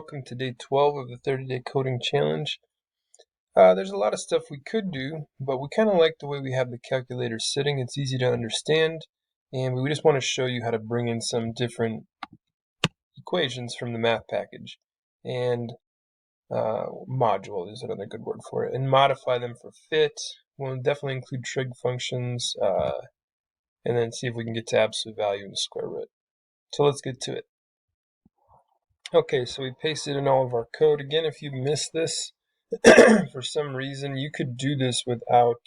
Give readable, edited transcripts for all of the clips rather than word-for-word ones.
welcome to day 12 of the 30-day coding challenge. There's a lot of stuff we could do, but we kind of like the way we have the calculator sitting. It's easy to understand, and we just want to show you how to bring in some different equations from the math package, and module is another good word for it, and modify them for fit. We'll definitely include trig functions, and then see if we can get to absolute value in the square root. So let's get to it. Okay, so we pasted in all of our code. Again, if you missed this for some reason, you could do this without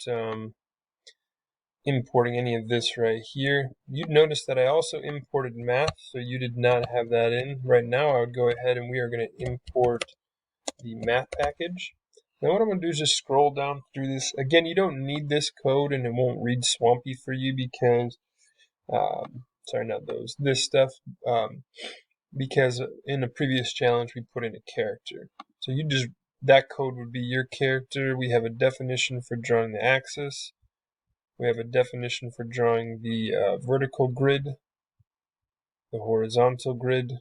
importing any of this right here. You'd notice that I also imported math, so you did not have that in. Right now, I would go ahead and we are going to import the math package. Now what I'm going to do is just scroll down through this. Again, you don't need this code and it won't read swampy for you because, sorry, not those, this stuff. Because in a previous challenge we put in a character. So that code would be your character. We have a definition for drawing the axis. We have a definition for drawing the vertical grid, the horizontal grid,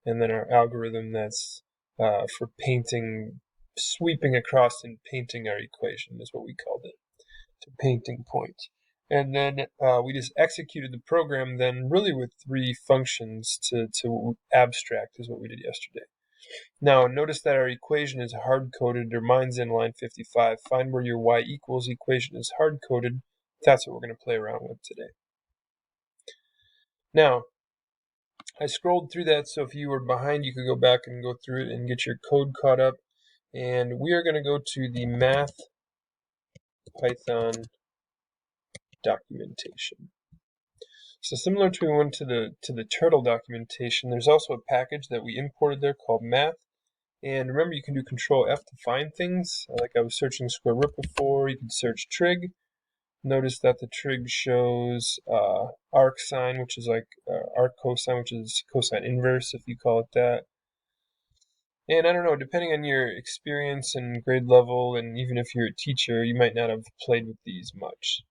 and then our algorithm that's for painting, sweeping across and painting our equation is what we called it, to painting point. And then we just executed the program then really with three functions to abstract is what we did yesterday. Now notice that our equation is hard-coded, or mine's in line 55. Find where your y equals equation is hard-coded. That's what we're going to play around with today. Now, I scrolled through that, so if you were behind, you could go back and go through it and get your code caught up. And we are going to go to the math Python documentation. So similar to we went to the turtle documentation, there's also a package that we imported there called math. And remember, you can do Control F to find things. Like I was searching square root before, you can search trig. Notice that the trig shows arc sine, which is like arc cosine, which is cosine inverse, if you call it that. And I don't know, depending on your experience and grade level, and even if you're a teacher, you might not have played with these much.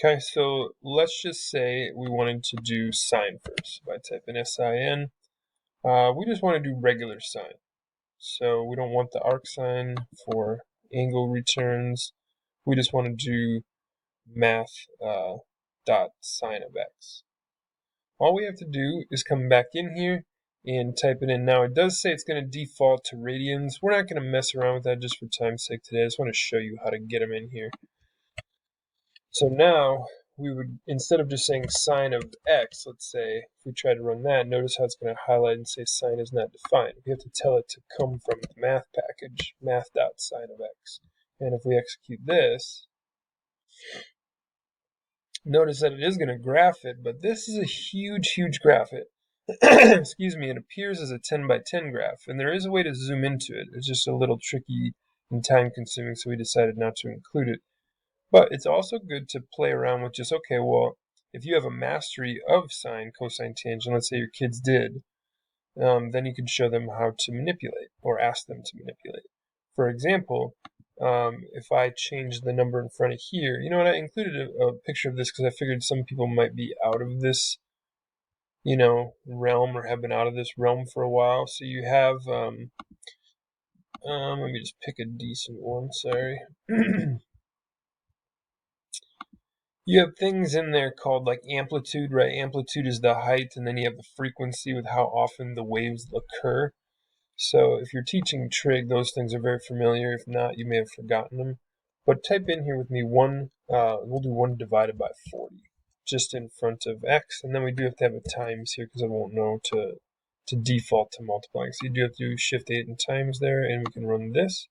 Okay, so let's just say we wanted to do sine first. If I type in SIN, we just want to do regular sine. So we don't want the arc sine for angle returns. We just want to do math dot sine of x. All we have to do is come back in here and type it in. Now it does say it's going to default to radians. We're not going to mess around with that just for time's sake today. I just want to show you how to get them in here. So now we would, instead of just saying sine of x, let's say, if we try to run that, notice how it's going to highlight and say sine is not defined. We have to tell it to come from the math package, math.sine of x. And if we execute this, notice that it is going to graph it, but this is a huge, huge graph. Excuse me, it appears as a 10 by 10 graph, and there is a way to zoom into it. It's just a little tricky and time consuming, so we decided not to include it. But it's also good to play around with just, okay, well, if you have a mastery of sine, cosine, tangent, let's say your kids did, then you can show them how to manipulate or ask them to manipulate. For example, if I change the number in front of here, you know what, I included a picture of this because I figured some people might be out of this, realm, or have been out of this realm for a while. So you have, let me just pick a decent one, sorry. You have things in there called like amplitude, right? Amplitude is the height, and then you have the frequency with how often the waves occur. So if you're teaching trig, those things are very familiar. If not, you may have forgotten them. But type in here with me we'll do 1 divided by 40, just in front of x, and then we do have to have a times here because I won't know to default to multiplying. So you do have to do Shift 8 and times there, and we can run this.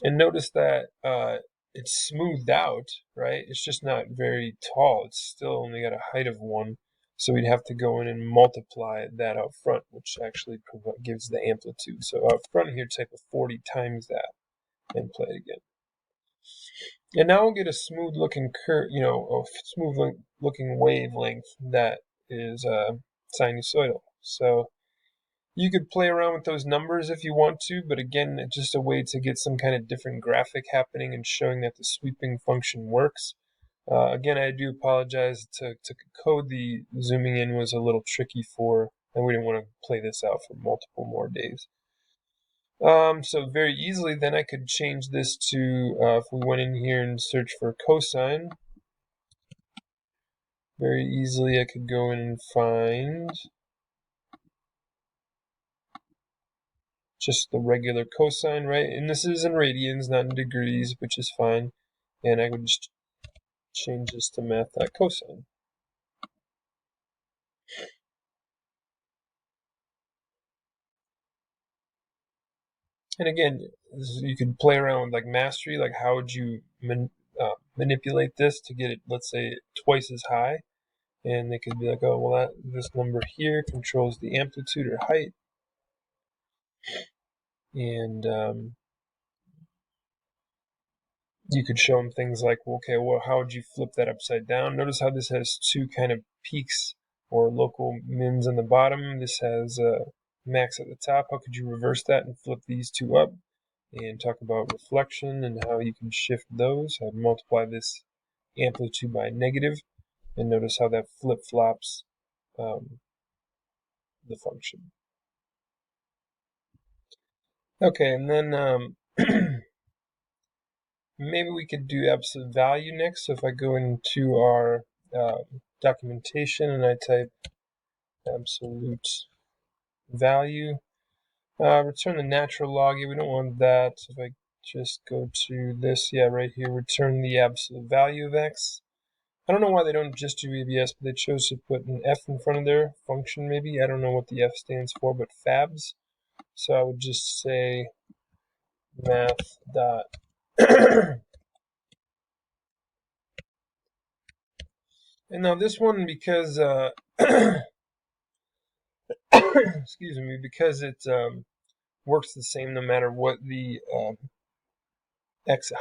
And notice that it's smoothed out, right? It's just not very tall. It's still only got a height of 1. So we'd have to go in and multiply that out front, which actually gives the amplitude. So out front here, type of 40 times that and play it again. And now we'll get a smooth looking curve, a smooth looking wavelength that is sinusoidal. So you could play around with those numbers if you want to, but again, it's just a way to get some kind of different graphic happening and showing that the sweeping function works. Again, I do apologize to code the zooming in was a little tricky for and we didn't want to play this out for multiple more days. So very easily then I could change this to, if we went in here and search for cosine, very easily I could go in and find just the regular cosine, right? And this is in radians, not in degrees, which is fine. And I would just change this to math.cosine. And again, you could play around with like mastery, like how would you manipulate this to get it, let's say, twice as high. And they could be like, oh, well, this number here controls the amplitude or height. And you could show them things like, okay, well, how would you flip that upside down? Notice how this has two kind of peaks or local mins on the bottom. This has max at the top. How could you reverse that and flip these two up? And talk about reflection and how you can shift those. I'd multiply this amplitude by negative, and notice how that flip-flops the function. Okay, and then maybe we could do absolute value next. So if I go into our documentation and I type absolute value, return the natural log. We don't want that. If I just go to this, right here, return the absolute value of x. I don't know why they don't just do ABS, but they chose to put an F in front of their function maybe. I don't know what the F stands for, but fabs. So I would just say math dot and now this one, because excuse me, because it works the same no matter what the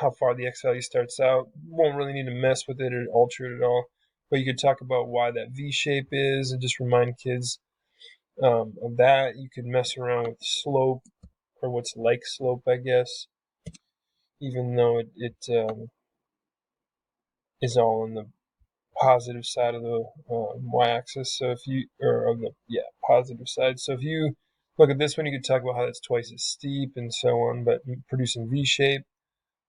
how far the x value starts out. Won't really need to mess with it or alter it at all. But you could talk about why that V shape is and just remind kids of that. You could mess around with slope, or what's like slope, I guess, even though it is all on the positive side of the y-axis. So if you, or of the, positive side. So if you look at this one, you could talk about how that's twice as steep and so on, but producing V shape.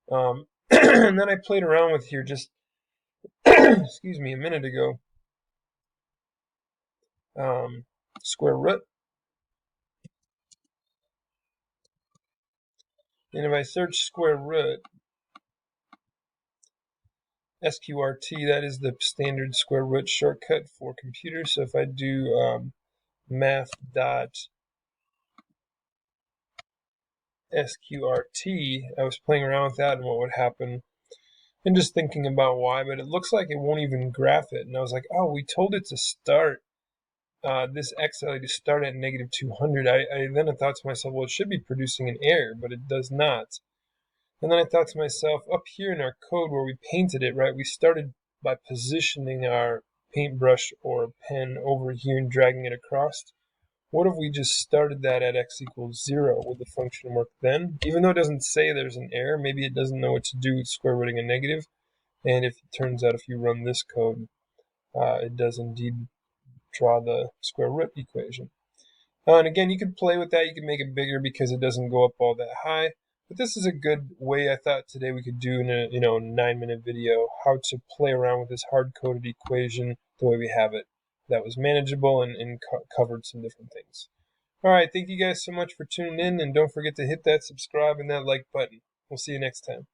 And then I played around with here just, excuse me, a minute ago. Square root. And if I search square root, SQRT, that is the standard square root shortcut for computers. So if I do math dot SQRT, I was playing around with that and what would happen, and just thinking about why, but it looks like it won't even graph it. And I was like, oh, we told it to start this x value to start at negative 200. Then I thought to myself, well, it should be producing an error, but it does not. And then I thought to myself, up here in our code where we painted it, right, we started by positioning our paintbrush or pen over here and dragging it across. What if we just started that at x equals 0? Would the function work then? Even though it doesn't say there's an error, maybe it doesn't know what to do with square rooting a negative. And if it turns out if you run this code, it does indeed draw the square root equation. And again, you could play with that. You can make it bigger because it doesn't go up all that high. But this is a good way, I thought, today we could do in a 9-minute video how to play around with this hard-coded equation the way we have it. That was manageable and covered some different things. All right, thank you guys so much for tuning in, and don't forget to hit that subscribe and that like button. We'll see you next time.